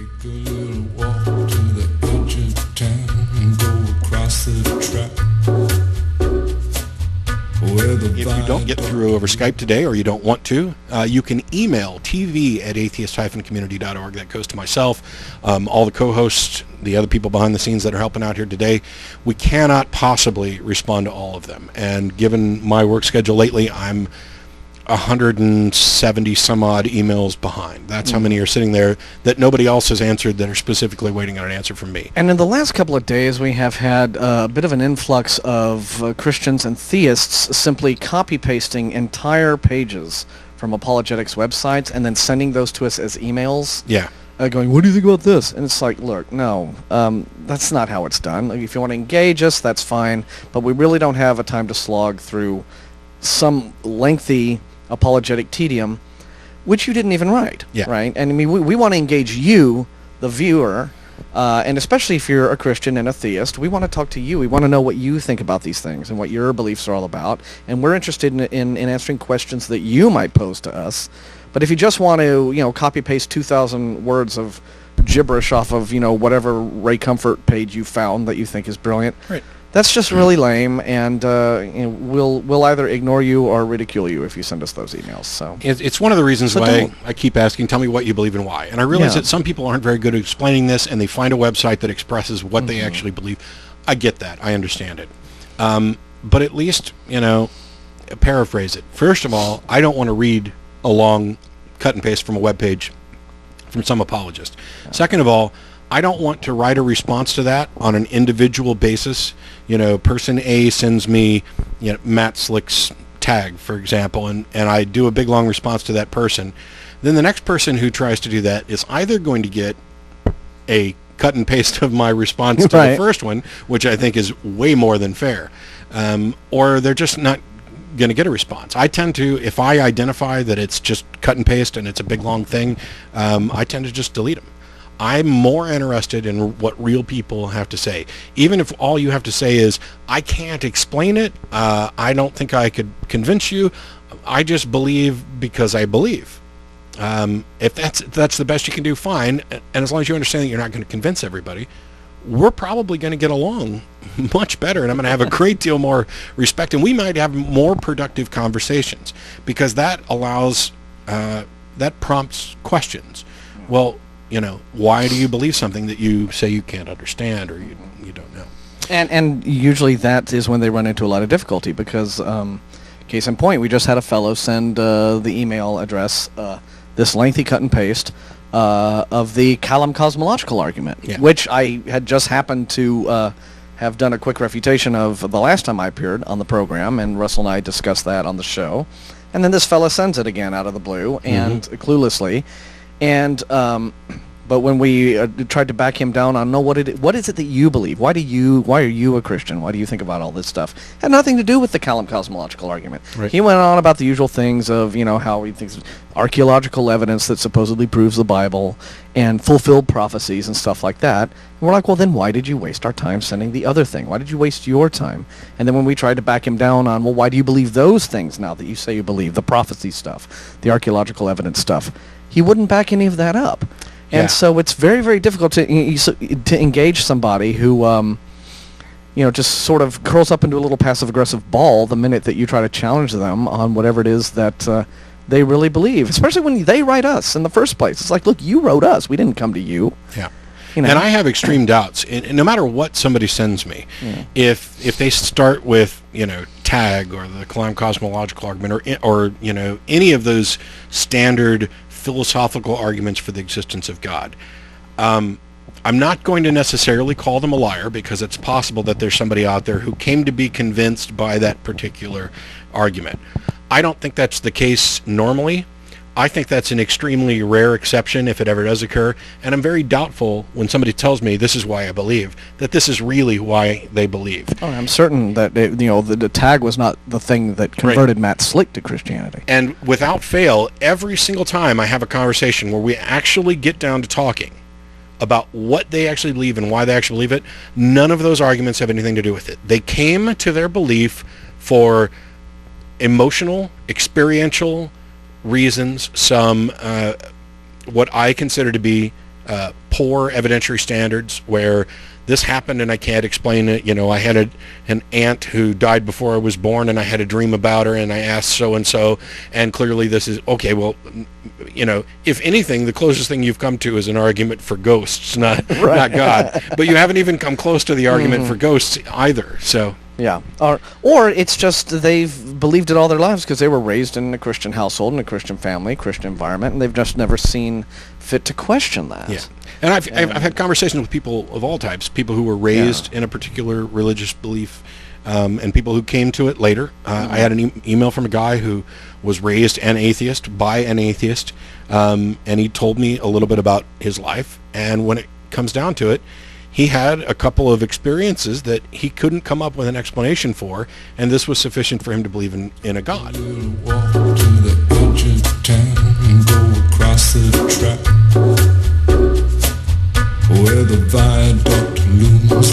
Take a little walk to the edge of town and go across the track. If you don't get through over Skype today, or you don't want to, you can email tv@atheist-community.org. That goes to myself, all the co-hosts, the other people behind the scenes that are helping out here today. We cannot possibly respond to all of them. And given my work schedule lately, I'm 170 some odd emails behind. That's how many are sitting there that nobody else has answered that are specifically waiting on an answer from me. And in the last couple of days, we have had a bit of an influx of Christians and theists simply copy-pasting entire pages from apologetics websites and then sending those to us as emails. Yeah. Going, what do you think about this? And it's like, look, no, that's not how it's done. Like, if you want to engage us, that's fine, but we really don't have a time to slog through some lengthy apologetic tedium, which you didn't even write, right? And I mean, we want to engage you, the viewer, and especially if you're a Christian and a theist, we want to talk to you. We want to know what you think about these things and what your beliefs are all about, and we're interested in answering questions that you might pose to us. But if you just want to, copy-paste 2,000 words of gibberish off of, whatever Ray Comfort page you found that you think is brilliant, right, that's just really lame, and we'll either ignore you or ridicule you if you send us those emails. So it's one of the reasons why I keep asking, tell me what you believe and why. And I realize that some people aren't very good at explaining this, and they find a website that expresses what they actually believe. I get that. I understand it. But at least, paraphrase it. First of all, I don't want to read a long cut and paste from a web page from some apologist. Second of all, I don't want to write a response to that on an individual basis. Person A sends me, Matt Slick's tag, for example, and I do a big long response to that person. Then the next person who tries to do that is either going to get a cut and paste of my response to the first one, which I think is way more than fair, or they're just not going to get a response. I tend to, if I identify that it's just cut and paste and it's a big long thing, I tend to just delete them. I'm more interested in what real people have to say. Even if all you have to say is, I can't explain it, I don't think I could convince you, I just believe because I believe. If that's the best you can do, fine. And as long as you understand that you're not going to convince everybody, we're probably going to get along much better, and I'm going to have a great deal more respect, and we might have more productive conversations, because that allows, that prompts questions. Well, why do you believe something that you say you can't understand or you don't know? And usually that is when they run into a lot of difficulty, because case in point, we just had a fellow send the email address, this lengthy cut and paste of the Callum cosmological argument, which I had just happened to have done a quick refutation of the last time I appeared on the program, and Russell and I discussed that on the show. And then this fella sends it again out of the blue and cluelessly. And but when we tried to back him down on, what is it that you believe? Why are you a Christian? Why do you think about all this stuff? Had nothing to do with the Callum cosmological argument. Right. He went on about the usual things of, how he thinks archaeological evidence that supposedly proves the Bible and fulfilled prophecies and stuff like that. And we're like, well, then why did you waste our time sending the other thing? Why did you waste your time? And then when we tried to back him down on, well, why do you believe those things now that you say you believe, the prophecy stuff, the archaeological evidence stuff, he wouldn't back any of that up. And so it's very, very difficult to engage somebody who, just sort of curls up into a little passive-aggressive ball the minute that you try to challenge them on whatever it is that they really believe, especially when they write us in the first place. It's like, look, you wrote us. We didn't come to you. Yeah. And I have extreme doubts. And no matter what somebody sends me, if they start with, tag or the Callum cosmological argument or any of those standard philosophical arguments for the existence of God, I'm not going to necessarily call them a liar, because it's possible that there's somebody out there who came to be convinced by that particular argument. I don't think that's the case normally. I think that's an extremely rare exception if it ever does occur, and I'm very doubtful when somebody tells me this is why I believe, that this is really why they believe. Oh, I'm certain that the tag was not the thing that converted Matt Slick to Christianity. And without fail, every single time I have a conversation where we actually get down to talking about what they actually believe and why they actually believe it, none of those arguments have anything to do with it. They came to their belief for emotional, experiential reasons, some what I consider to be poor evidentiary standards where this happened and I can't explain it. You know, I had an aunt who died before I was born and I had a dream about her and I asked so-and-so and clearly this is, okay, well, you know, if anything, the closest thing you've come to is an argument for ghosts, not God. But you haven't even come close to the argument for ghosts either, so... Yeah, or it's just they've believed it all their lives because they were raised in a Christian household, in a Christian family, Christian environment, and they've just never seen fit to question that. Yeah, and I've had conversations with people of all types, people who were raised in a particular religious belief, and people who came to it later. I had an email from a guy who was raised an atheist by an atheist, and he told me a little bit about his life, and when it comes down to it, he had a couple of experiences that he couldn't come up with an explanation for, and this was sufficient for him to believe in a God. We'll walk to the edge of town and go across the track where the viaduct looms.